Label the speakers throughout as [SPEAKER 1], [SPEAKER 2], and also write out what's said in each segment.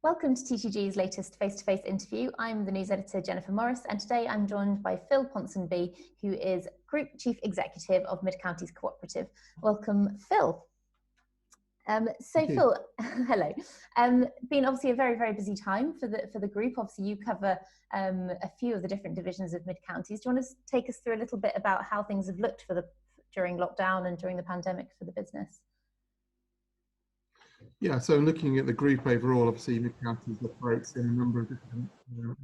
[SPEAKER 1] Welcome to TTG's latest face-to-face interview. I'm the news editor Jennifer Morris, and today I'm joined by Phil Ponsonby, who is Group Chief Executive of Midcounties Cooperative. Welcome, Phil. Phil, hello. Been obviously a very, very busy time for the group. Obviously, you cover a few of the different divisions of Midcounties. Do you want to take us through a little bit about how things have looked during lockdown and during the pandemic for the business?
[SPEAKER 2] Yeah, so looking at the group overall, obviously Midcounties operates in a number of different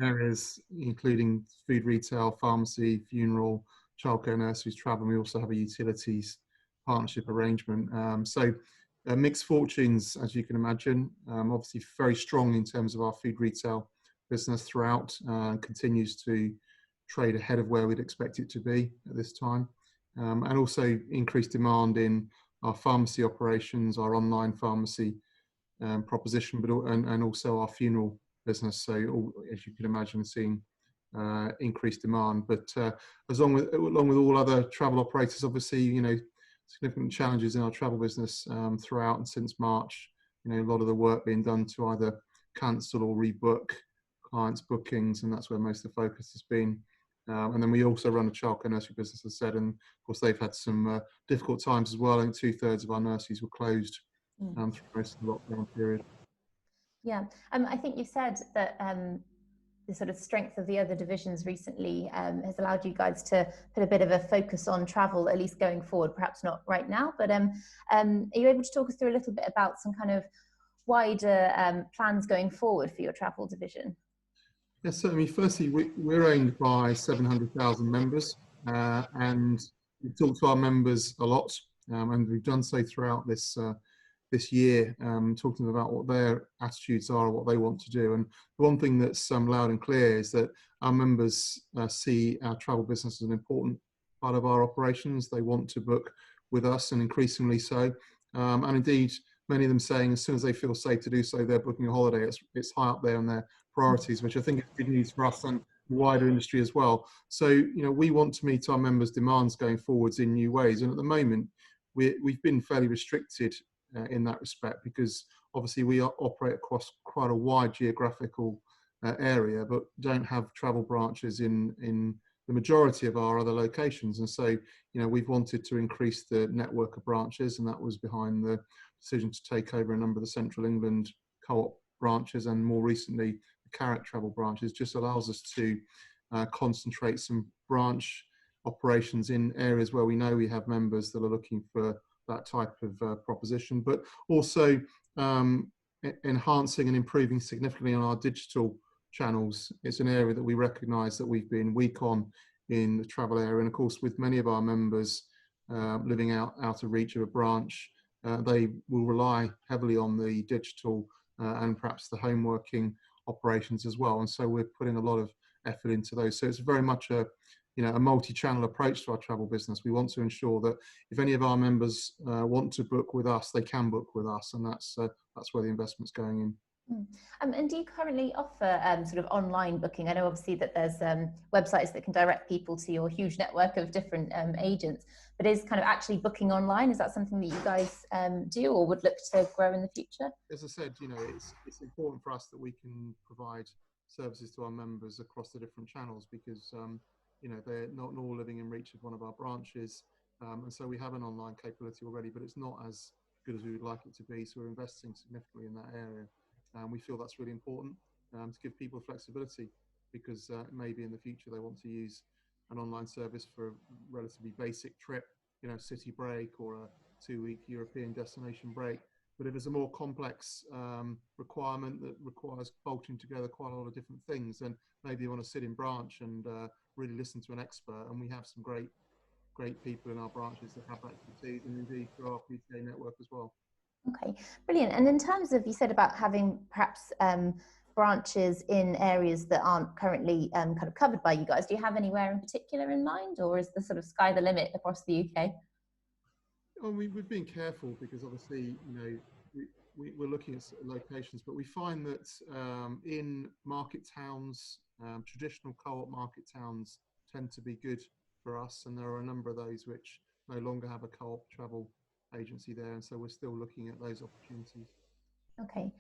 [SPEAKER 2] areas, including food retail, pharmacy, funeral, childcare, nurseries, travel. We also have a utilities partnership arrangement. Mixed fortunes, as you can imagine. Obviously very strong in terms of our food retail business throughout, continues to trade ahead of where we'd expect it to be at this time. And also increased demand in our pharmacy operations, our online pharmacy proposition, and also our funeral business. So as you can imagine, seeing increased demand. But along with all other travel operators, obviously, significant challenges in our travel business throughout and since March. A lot of the work being done to either cancel or rebook clients' bookings, and that's where most of the focus has been. And then we also run a childcare nursery business, as I said, and of course they've had some difficult times as well. I think 2/3 of our nurseries were closed through most of the lockdown period.
[SPEAKER 1] Yeah, I think you said that the sort of strength of the other divisions recently has allowed you guys to put a bit of a focus on travel, at least going forward, perhaps not right now, but are you able to talk us through a little bit about some kind of wider plans going forward for your travel division?
[SPEAKER 2] Yes, certainly. Firstly, we're owned by 700,000 members, and we talk to our members a lot, and we've done so throughout this year, talking to them about what their attitudes are, what they want to do. And the one thing that's loud and clear is that our members see our travel business as an important part of our operations. They want to book with us, and increasingly so. And indeed, many of them saying as soon as they feel safe to do so, they're booking a holiday. It's high up there on their priorities, which I think is good news for us and the wider industry as well. So, we want to meet our members' demands going forwards in new ways. And at the moment, we've been fairly restricted in that respect, because obviously we operate across quite a wide geographical area, but don't have travel branches in the majority of our other locations. And so, we've wanted to increase the network of branches, and that was behind the decision to take over a number of the Central England Co-op branches, and more recently the Carrick travel branches. Just allows us to concentrate some branch operations in areas where we know we have members that are looking for that type of proposition, but also enhancing and improving significantly on our digital channels. It's an area that we recognise that we've been weak on in the travel area, and of course with many of our members living out of reach of a branch, they will rely heavily on the digital and perhaps the home working operations as well. And so we're putting a lot of effort into those. So it's very much a multi-channel approach to our travel business. We want to ensure that if any of our members want to book with us, they can book with us, and that's where the investment's going in.
[SPEAKER 1] And do you currently offer sort of online booking? I know obviously that there's websites that can direct people to your huge network of different agents, but is kind of actually booking online, is that something that you guys do or would look to grow in the future?
[SPEAKER 2] As I said, it's important for us that we can provide services to our members across the different channels, because they're not all living in reach of one of our branches, and so we have an online capability already, but it's not as good as we would like it to be. So we're investing significantly in that area. We feel that's really important to give people flexibility, because maybe in the future they want to use an online service for a relatively basic trip, city break or a 2-week European destination break. But if there's a more complex requirement that requires bolting together quite a lot of different things, then maybe you want to sit in branch and really listen to an expert. And we have some great people in our branches that have that expertise, and indeed through our PTA network as well.
[SPEAKER 1] Okay, brilliant. And in terms of, you said about having perhaps branches in areas that aren't currently kind of covered by you guys, do you have anywhere in particular in mind, or is the sort of sky the limit across the UK?
[SPEAKER 2] Well, we've been careful, because obviously, we're looking at locations, but we find that in market towns, traditional co-op market towns tend to be good for us, and there are a number of those which no longer have a co-op travel agency there, and so we're still looking at those opportunities.
[SPEAKER 1] Okay.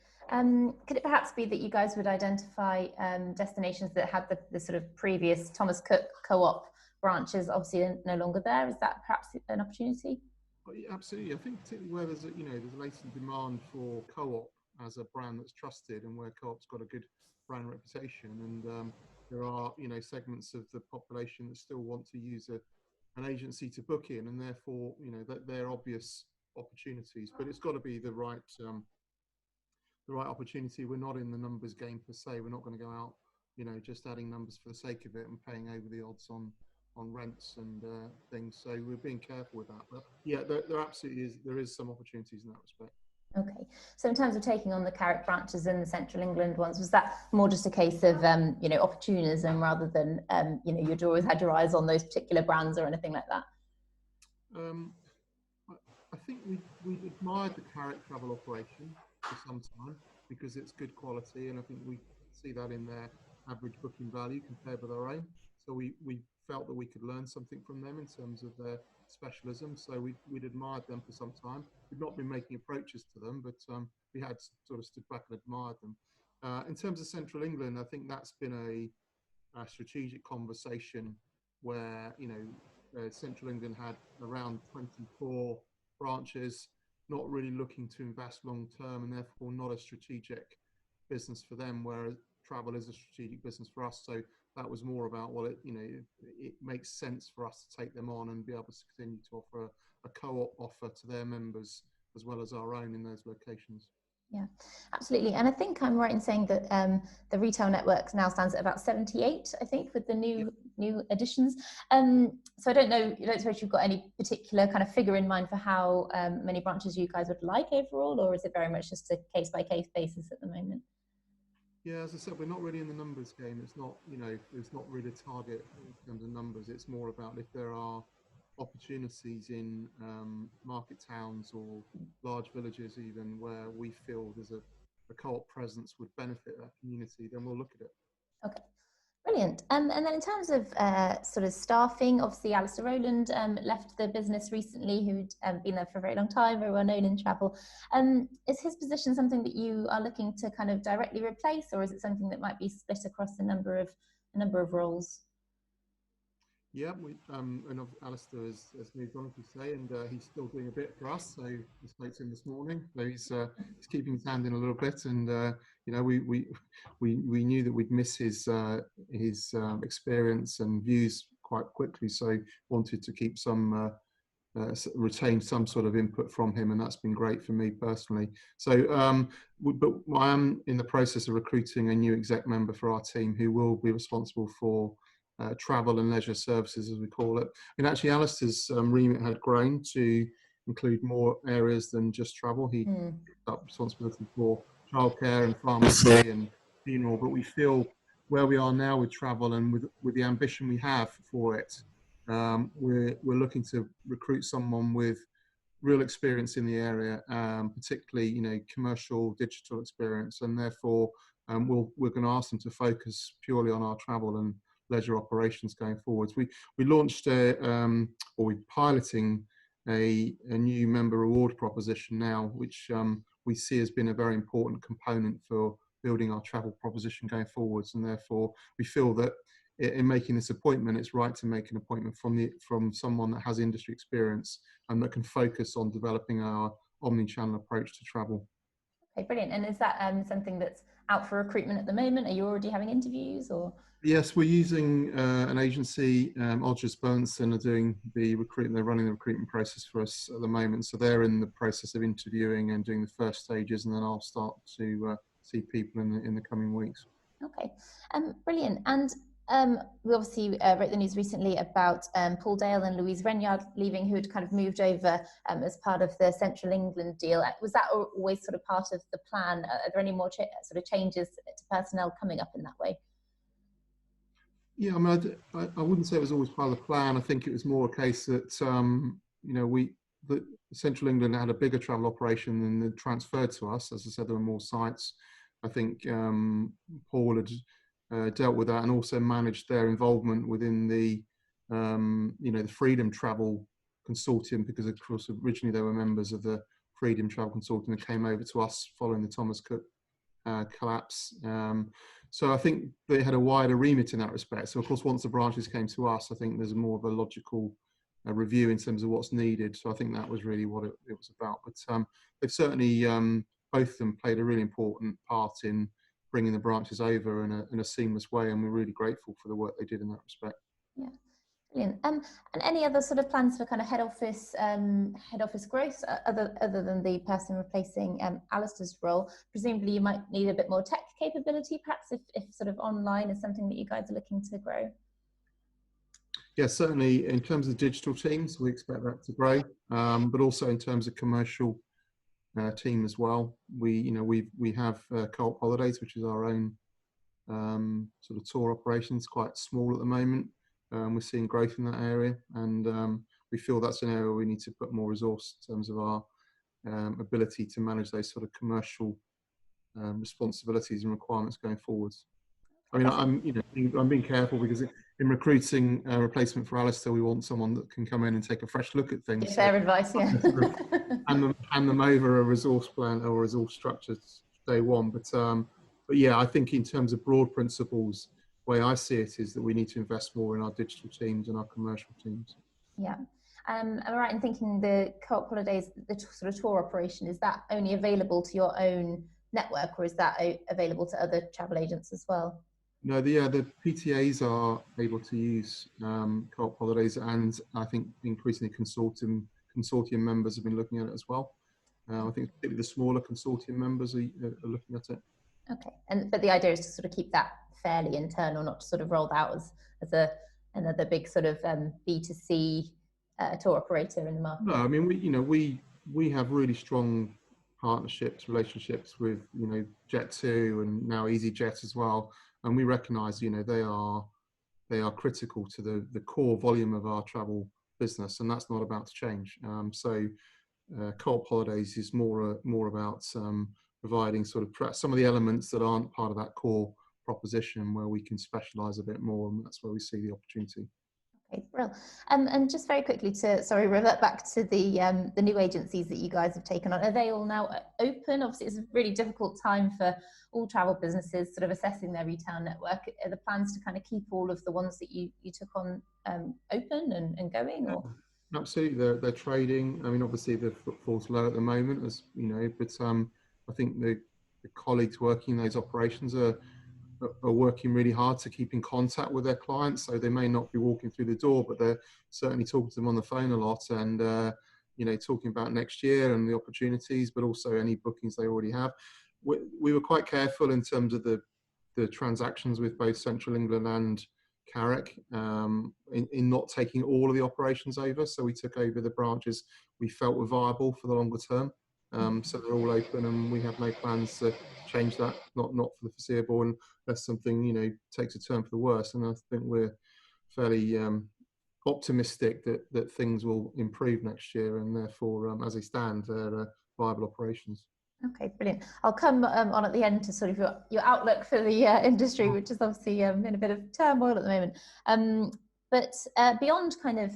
[SPEAKER 1] Could it perhaps be that you guys would identify destinations that had the sort of previous Thomas Cook co-op branches, obviously no longer there? Is that perhaps an opportunity?
[SPEAKER 2] Well, yeah, absolutely. I think particularly where there's there's a latent demand for co-op as a brand that's trusted, and where co-op's got a good brand reputation, and there are segments of the population that still want to use an agency to book in, and therefore that they're obvious opportunities. But it's got to be the right opportunity. We're not in the numbers game per se. We're not going to go out, just adding numbers for the sake of it and paying over the odds on rents and things. So we're being careful with that. But yeah, there absolutely is. There is some opportunities in that respect.
[SPEAKER 1] Okay. So in terms of taking on the Carrick branches and the Central England ones, was that more just a case of opportunism rather than you'd always had your eyes on those particular brands or anything like that?
[SPEAKER 2] Um, I think we've admired the Carrick travel operation for some time because it's good quality, and I think we see that in their average booking value compared with our own. So we felt that we could learn something from them in terms of their specialism. So we'd admired them for some time. We've not been making approaches to them, but we had sort of stood back and admired them. In terms of Central England, I think that's been a strategic conversation where Central England had around 24 branches, not really looking to invest long term, and therefore not a strategic business for them, whereas travel is a strategic business for us. So that was more about, well, it makes sense for us to take them on and be able to continue to offer a co-op offer to their members as well as our own in those locations.
[SPEAKER 1] Yeah, absolutely. And I think I'm right in saying that the retail network now stands at about 78, I think, with the new additions. So I don't know, I don't suppose you've got any particular kind of figure in mind for how many branches you guys would like overall, or is it very much just a case by case basis at the moment?
[SPEAKER 2] Yeah, as I said, we're not really in the numbers game. It's not, it's not really a target in terms of numbers. It's more about if there are opportunities in market towns or large villages even where we feel there's a co-op presence would benefit that community, then we'll look at it.
[SPEAKER 1] Okay. Brilliant. And then in terms of sort of staffing, obviously Alistair Rowland left the business recently, who'd been there for a very long time, very well known in travel. Is his position something that you are looking to kind of directly replace, or is it something that might be split across a number of roles?
[SPEAKER 2] Yeah, and Alistair has moved on, as you say, and he's still doing a bit for us. So I spoke to him this morning. So he's keeping his hand in a little bit, and we knew that we'd miss his experience and views quite quickly. So wanted to keep retain some sort of input from him, and that's been great for me personally. So, but I am in the process of recruiting a new exec member for our team who will be responsible for travel and leisure services, as we call it. And actually, Alistair's remit had grown to include more areas than just travel. He took up responsibility for childcare and pharmacy and funeral. But we feel where we are now with travel and with the ambition we have for it, we're looking to recruit someone with real experience in the area, particularly commercial digital experience, and therefore we're going to ask them to focus purely on our travel and leisure operations going forwards. We launched or we're piloting a new member reward proposition now, which we see has been a very important component for building our travel proposition going forwards, and therefore we feel that in making this appointment, it's right to make an appointment from someone that has industry experience and that can focus on developing our omni-channel approach to travel.
[SPEAKER 1] Okay, brilliant. And is that something that's out for recruitment at the moment? Are you already having interviews, or?
[SPEAKER 2] Yes, we're using an agency, Odgers Bernson are doing the recruitment. They're running the recruitment process for us at the moment. So they're in the process of interviewing and doing the first stages, and then I'll start to see people in the coming weeks.
[SPEAKER 1] Okay, brilliant. And we obviously wrote the news recently about Paul Dale and Louise Renyard leaving, who had kind of moved over as part of the Central England deal. Was that always sort of part of the plan? Are there any more sort of changes to personnel coming up in that way?
[SPEAKER 2] Yeah, I mean, I wouldn't say it was always part of the plan. I think it was more a case that the Central England had a bigger travel operation than they transferred to us. As I said, there were more sites. I think Paul had dealt with that and also managed their involvement within the the Freedom Travel Consortium, because of course originally they were members of the Freedom Travel Consulting that came over to us following the Thomas Cook collapse. So I think they had a wider remit in that respect. So of course, once the branches came to us, I think there's more of a logical review in terms of what's needed. So I think that was really what it was about. But they've certainly, both of them played a really important part in bringing the branches over in a seamless way. And we're really grateful for the work they did in that respect.
[SPEAKER 1] Yeah. Brilliant. And any other sort of plans for kind of head office growth other than the person replacing Alistair's role? Presumably, you might need a bit more tech capability, perhaps, if sort of online is something that you guys are looking to grow.
[SPEAKER 2] Yeah, certainly in terms of digital teams, we expect that to grow, but also in terms of commercial team as well. We have Coop Holidays, which is our own sort of tour operations, quite small at the moment. We're seeing growth in that area, and we feel that's an area we need to put more resource in terms of our ability to manage those sort of commercial responsibilities and requirements going forwards. I mean, I'm being careful because in recruiting a replacement for Alistair, we want someone that can come in and take a fresh look at things.
[SPEAKER 1] Give their advice, yeah.
[SPEAKER 2] hand them over a resource plan or resource structure day one. But yeah, I think in terms of broad principles, the way I see it is that we need to invest more in our digital teams and our commercial teams.
[SPEAKER 1] Yeah. Am I right in thinking the Coop Holidays, the sort of tour operation, is that only available to your own network, or is that available to other travel agents as well?
[SPEAKER 2] No, the PTAs are able to use Coop Holidays, and I think increasingly consortium members have been looking at it as well. I think particularly the smaller consortium members are looking at it.
[SPEAKER 1] Okay, but the idea is to sort of keep that fairly internal, not to sort of roll out as another big sort of B2C tour operator in the market.
[SPEAKER 2] No, I mean we have really strong relationships with Jet2 and now EasyJet as well, and we recognise they are critical to the core volume of our travel business, and that's not about to change. So Coop Holidays is more about providing sort of some of the elements that aren't part of that core proposition where we can specialise a bit more, and that's where we see the opportunity.
[SPEAKER 1] Okay, brilliant. And just very quickly to revert back to the new agencies that you guys have taken on. Are they all now open? Obviously, it's a really difficult time for all travel businesses, sort of assessing their retail network. Are the plans to kind of keep all of the ones that you took on open and going? Or?
[SPEAKER 2] Absolutely, they're trading. I mean, obviously the footfall's low at the moment, as you know, but I think the colleagues working in those operations are working really hard to keep in contact with their clients. So they may not be walking through the door, but they're certainly talking to them on the phone a lot, and talking about next year and the opportunities, but also any bookings they already have. We were quite careful in terms of the transactions with both Central England and Carrick in not taking all of the operations over. So we took over the branches we felt were viable for the longer term. So they're all open, and we have no plans to change that, not for the foreseeable, unless something takes a turn for the worse. And I think we're fairly optimistic that things will improve next year, and therefore, as they stand, they're viable operations.
[SPEAKER 1] Okay, brilliant. I'll come on at the end to sort of your outlook for the industry, which is obviously in a bit of turmoil at the moment. But beyond kind of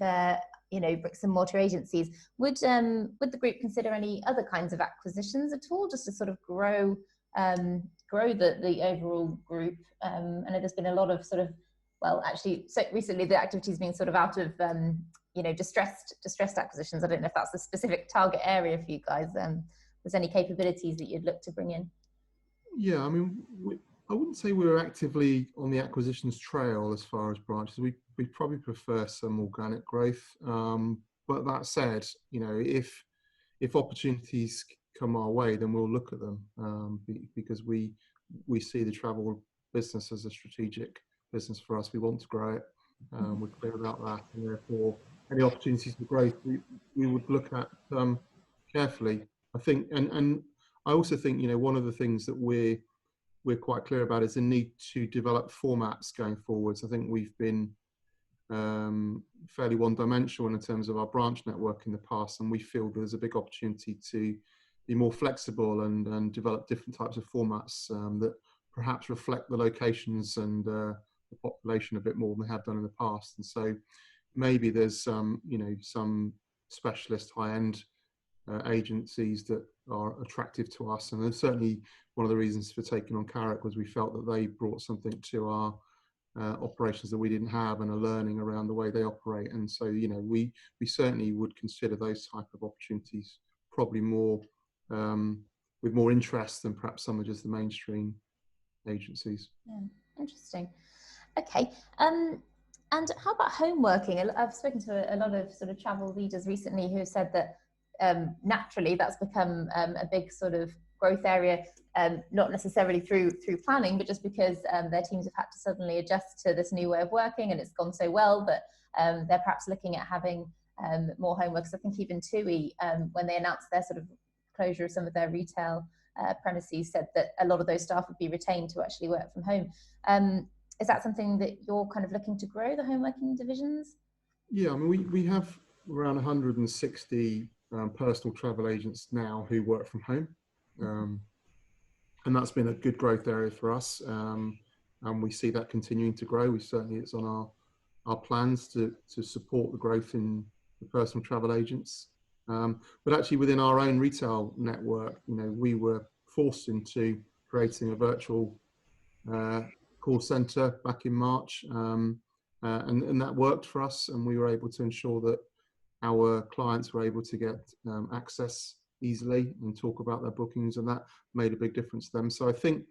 [SPEAKER 1] bricks and mortar agencies, would the group consider any other kinds of acquisitions at all, just to sort of grow the overall group? I know there's been a lot of sort of, well, actually, so recently the activity has been sort of out of distressed acquisitions. I don't know if that's a specific target area for you guys. There's any capabilities that you'd look to bring in? Yeah,
[SPEAKER 2] I mean, I wouldn't say we're actively on the acquisitions trail as far as branches. We probably prefer some organic growth. But that said, if opportunities come our way, then we'll look at them because we see the travel business as a strategic business for us. We want to grow it. We're clear about that, and therefore any opportunities for growth we would look at carefully. I think, and I also think, one of the things that we're quite clear about is the need to develop formats going forwards. I think we've been fairly one-dimensional in terms of our branch network in the past, and we feel there's a big opportunity to be more flexible and develop different types of formats that perhaps reflect the locations and the population a bit more than they have done in the past. And so maybe there's some specialist high-end agencies that are attractive to us. And certainly one of the reasons for taking on Carrick was we felt that they brought something to our operations that we didn't have, and a learning around the way they operate. And so, you know, we certainly would consider those type of opportunities probably more with more interest than perhaps some of just the mainstream agencies.
[SPEAKER 1] Yeah, interesting. Okay. And how about home working? I've spoken to a lot of sort of travel leaders recently who have said that naturally that's become a big sort of growth area, not necessarily through planning, but just because their teams have had to suddenly adjust to this new way of working, and it's gone so well that they're perhaps looking at having more homework. So I think even TUI, when they announced their sort of closure of some of their retail premises, said that a lot of those staff would be retained to actually work from home. Is that something that you're kind of looking to grow, the home working divisions?
[SPEAKER 2] Yeah, I mean, we have around 160 personal travel agents now who work from home. And that's been a good growth area for us. And we see that continuing to grow. It's on our plans to support the growth in the personal travel agents. But actually within our own retail network, you know, we were forced into creating a virtual call center back in March. And that worked for us, and we were able to ensure that our clients were able to get access easily and talk about their bookings, and that made a big difference to them. So I think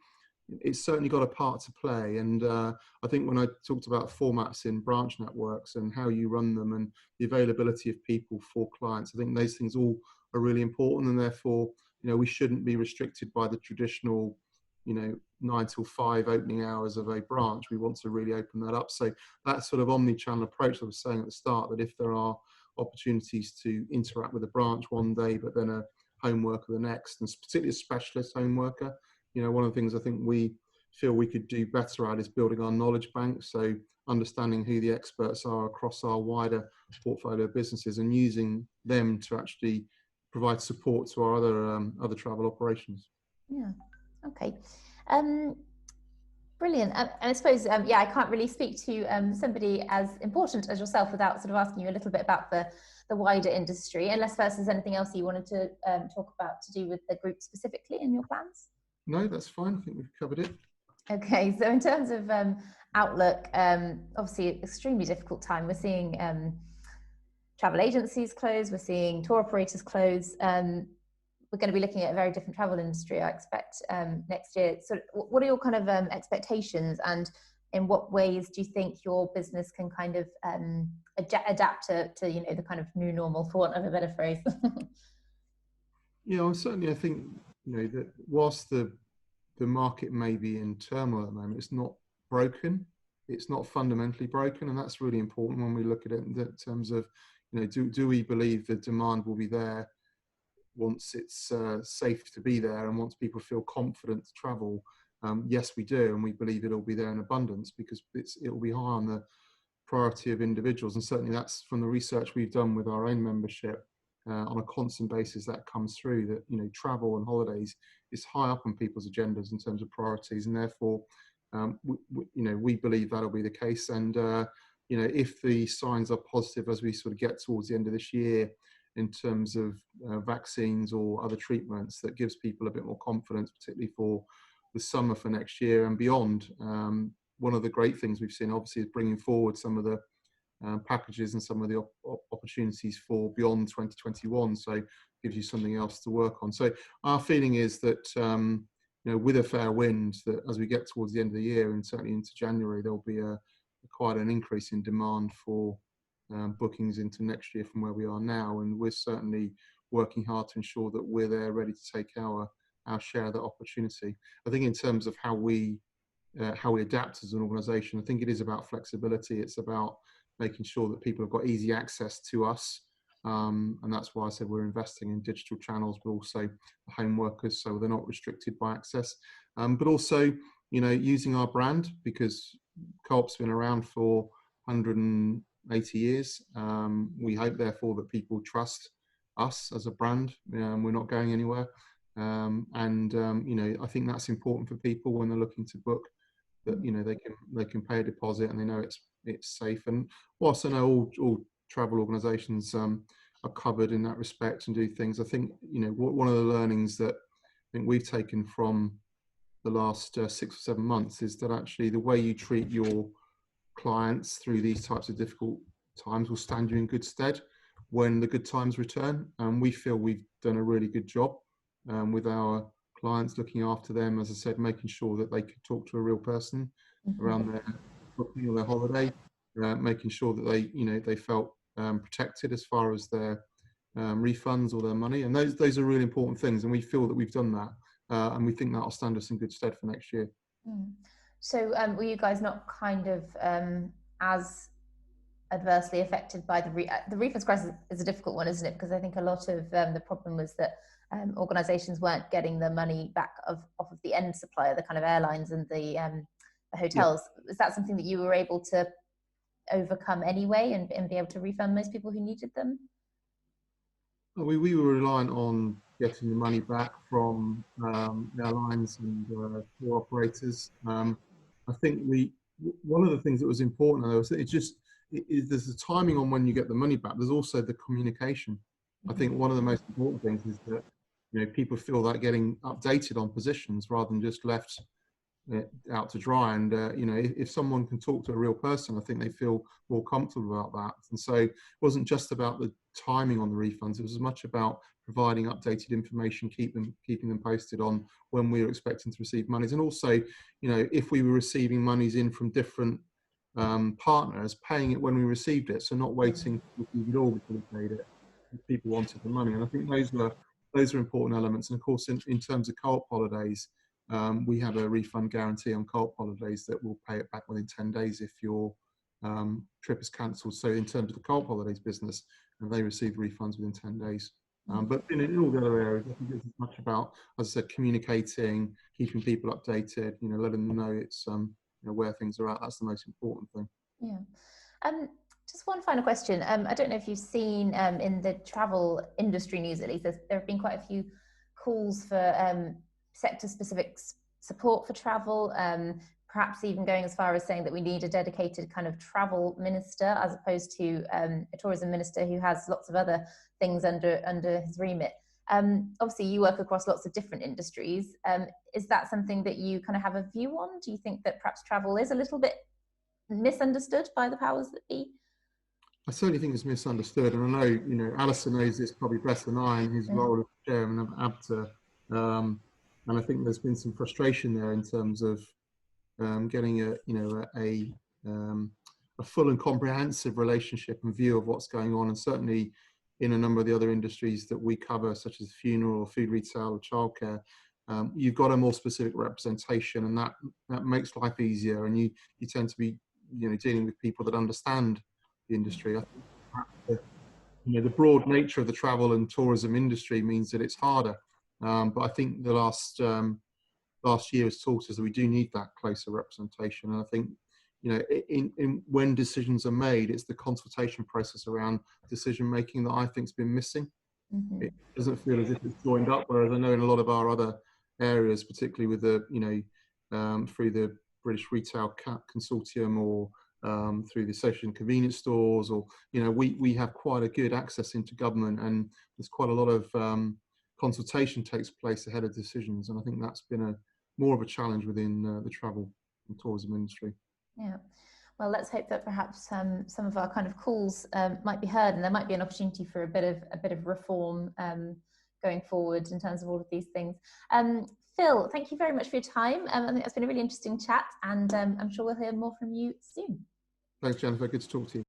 [SPEAKER 2] it's certainly got a part to play. And I think when I talked about formats in branch networks and how you run them and the availability of people for clients, I think those things all are really important, and therefore, you know, we shouldn't be restricted by the traditional, you know, 9 till 5 opening hours of a branch. We want to really open that up. So that sort of omni-channel approach I was saying at the start, that if there are opportunities to interact with a branch one day, but then a home worker the next, and particularly a specialist home worker, you know, one of the things I think we feel we could do better at is building our knowledge bank. So understanding who the experts are across our wider portfolio of businesses and using them to actually provide support to our other travel operations.
[SPEAKER 1] Yeah. Okay. Brilliant. And I suppose, yeah, I can't really speak to somebody as important as yourself without sort of asking you a little bit about the wider industry, unless first there's anything else you wanted to talk about to do with the group specifically in your plans.
[SPEAKER 2] No, that's fine. I think we've covered it.
[SPEAKER 1] Okay, so in terms of outlook, obviously extremely difficult time. We're seeing travel agencies close, we're seeing tour operators close. We're going to be looking at a very different travel industry, I expect, next year. So what are your kind of expectations, and in what ways do you think your business can kind of adapt to, you know, the kind of new normal, for want of a better phrase?
[SPEAKER 2] Yeah, well, certainly I think, you know, that whilst the market may be in turmoil at the moment, it's not broken. It's not fundamentally broken, and that's really important when we look at it in terms of, you know, do we believe the demand will be there once it's safe to be there, and once people feel confident to travel? Yes, we do, and we believe it'll be there in abundance because it'll be high on the priority of individuals. And certainly that's from the research we've done with our own membership. On a constant basis, that comes through that, you know, travel and holidays is high up on people's agendas in terms of priorities, and therefore, you know, we believe that'll be the case. And you know, if the signs are positive as we sort of get towards the end of this year in terms of vaccines or other treatments, that gives people a bit more confidence, particularly for the summer for next year and beyond. One of the great things we've seen, obviously, is bringing forward some of the packages and some of the opportunities for beyond 2021. So it gives you something else to work on. So our feeling is that, you know, with a fair wind, that as we get towards the end of the year and certainly into January, there'll be quite an increase in demand for bookings into next year from where we are now. And we're certainly working hard to ensure that we're there ready to take our share of that opportunity. I think in terms of how we adapt as an organisation, I think it is about flexibility. It's about making sure that people have got easy access to us. And that's why I said we're investing in digital channels, but also the home workers, so they're not restricted by access. But also, you know, using our brand, because Co-op's been around for 180 years. We hope, therefore, that people trust us as a brand. We're not going anywhere. You know, I think that's important for people when they're looking to book, that, you know, they can pay a deposit and they know it's safe. And whilst I know all travel organisations are covered in that respect and do things. I think, you know, one of the learnings that I think we've taken from the last 6 or 7 months is that actually the way you treat your clients through these types of difficult times will stand you in good stead when the good times return. And we feel we've done a really good job with our clients, looking after them, as I said, making sure that they could talk to a real person around their booking or their holiday, making sure that they, you know, they felt protected as far as their refunds or their money. And those are really important things. And we feel that we've done that. And we think that'll stand us in good stead for next year.
[SPEAKER 1] So were you guys not kind of as adversely affected by the refunds crisis? Is a difficult one, isn't it? Because I think a lot of the problem was that organisations weren't getting the money back off of the end supplier, the kind of airlines and the hotels. Yeah. Is that something that you were able to overcome anyway and be able to refund most people who needed them?
[SPEAKER 2] We were reliant on getting the money back from airlines and tour operators. I think one of the things that was important, though, is there's a timing on when you get the money back. There's also the communication. I think one of the most important things is that, you know, people feel that getting updated on positions rather than just left out to dry. And you know, if someone can talk to a real person, I think they feel more comfortable about that. And so it wasn't just about the timing on the refunds, it was as much about providing updated information, keeping them posted on when we were expecting to receive monies. And also, you know, if we were receiving monies in from different partners, paying it when we received it, so not waiting to receive it all before we paid it if people wanted the money. And I think those are important elements. And of course, in terms of Coop Holidays, we have a refund guarantee on Coop Holidays that will pay it back within 10 days if your trip is cancelled. So in terms of the Coop Holidays business, they receive refunds within 10 days. But in all the other areas, I think it's as much about, as I said, communicating, keeping people updated, you know, letting them know it's you know, where things are at. That's the most important thing.
[SPEAKER 1] Yeah. Just one final question. I don't know if you've seen in the travel industry news, at least, there have been quite a few calls for sector-specific support for travel, perhaps even going as far as saying that we need a dedicated kind of travel minister as opposed to a tourism minister who has lots of other things under his remit. Obviously, you work across lots of different industries. Is that something that you kind of have a view on? Do you think that perhaps travel is a little bit misunderstood by the powers that be?
[SPEAKER 2] I certainly think it's misunderstood, and I know, you know, Alison knows this probably better than I in his role as chairman of ABTA. And I think there's been some frustration there in terms of getting a full and comprehensive relationship and view of what's going on. And certainly in a number of the other industries that we cover, such as funeral, or food retail, or childcare, you've got a more specific representation, and that makes life easier. And you tend to be, you know, dealing with people that understand the industry. I think the broad nature of the travel and tourism industry means that it's harder. But I think the last year has taught us that we do need that closer representation. And I think, you know, when decisions are made, it's the consultation process around decision making that I think's been missing. It doesn't feel as if it's joined up. Whereas I know in a lot of our other areas, particularly with the, you know, through the British Retail Consortium or through the social and convenience stores, or, you know, we have quite a good access into government, and there's quite a lot of consultation takes place ahead of decisions. And I think that's been more of a challenge within the travel and tourism industry.
[SPEAKER 1] Yeah. Well, let's hope that perhaps some of our kind of calls might be heard, and there might be an opportunity for a bit of reform going forward in terms of all of these things. Phil, thank you very much for your time. I think that's been a really interesting chat, and I'm sure we'll hear more from you soon.
[SPEAKER 2] Thanks, Jennifer. Good to talk to you.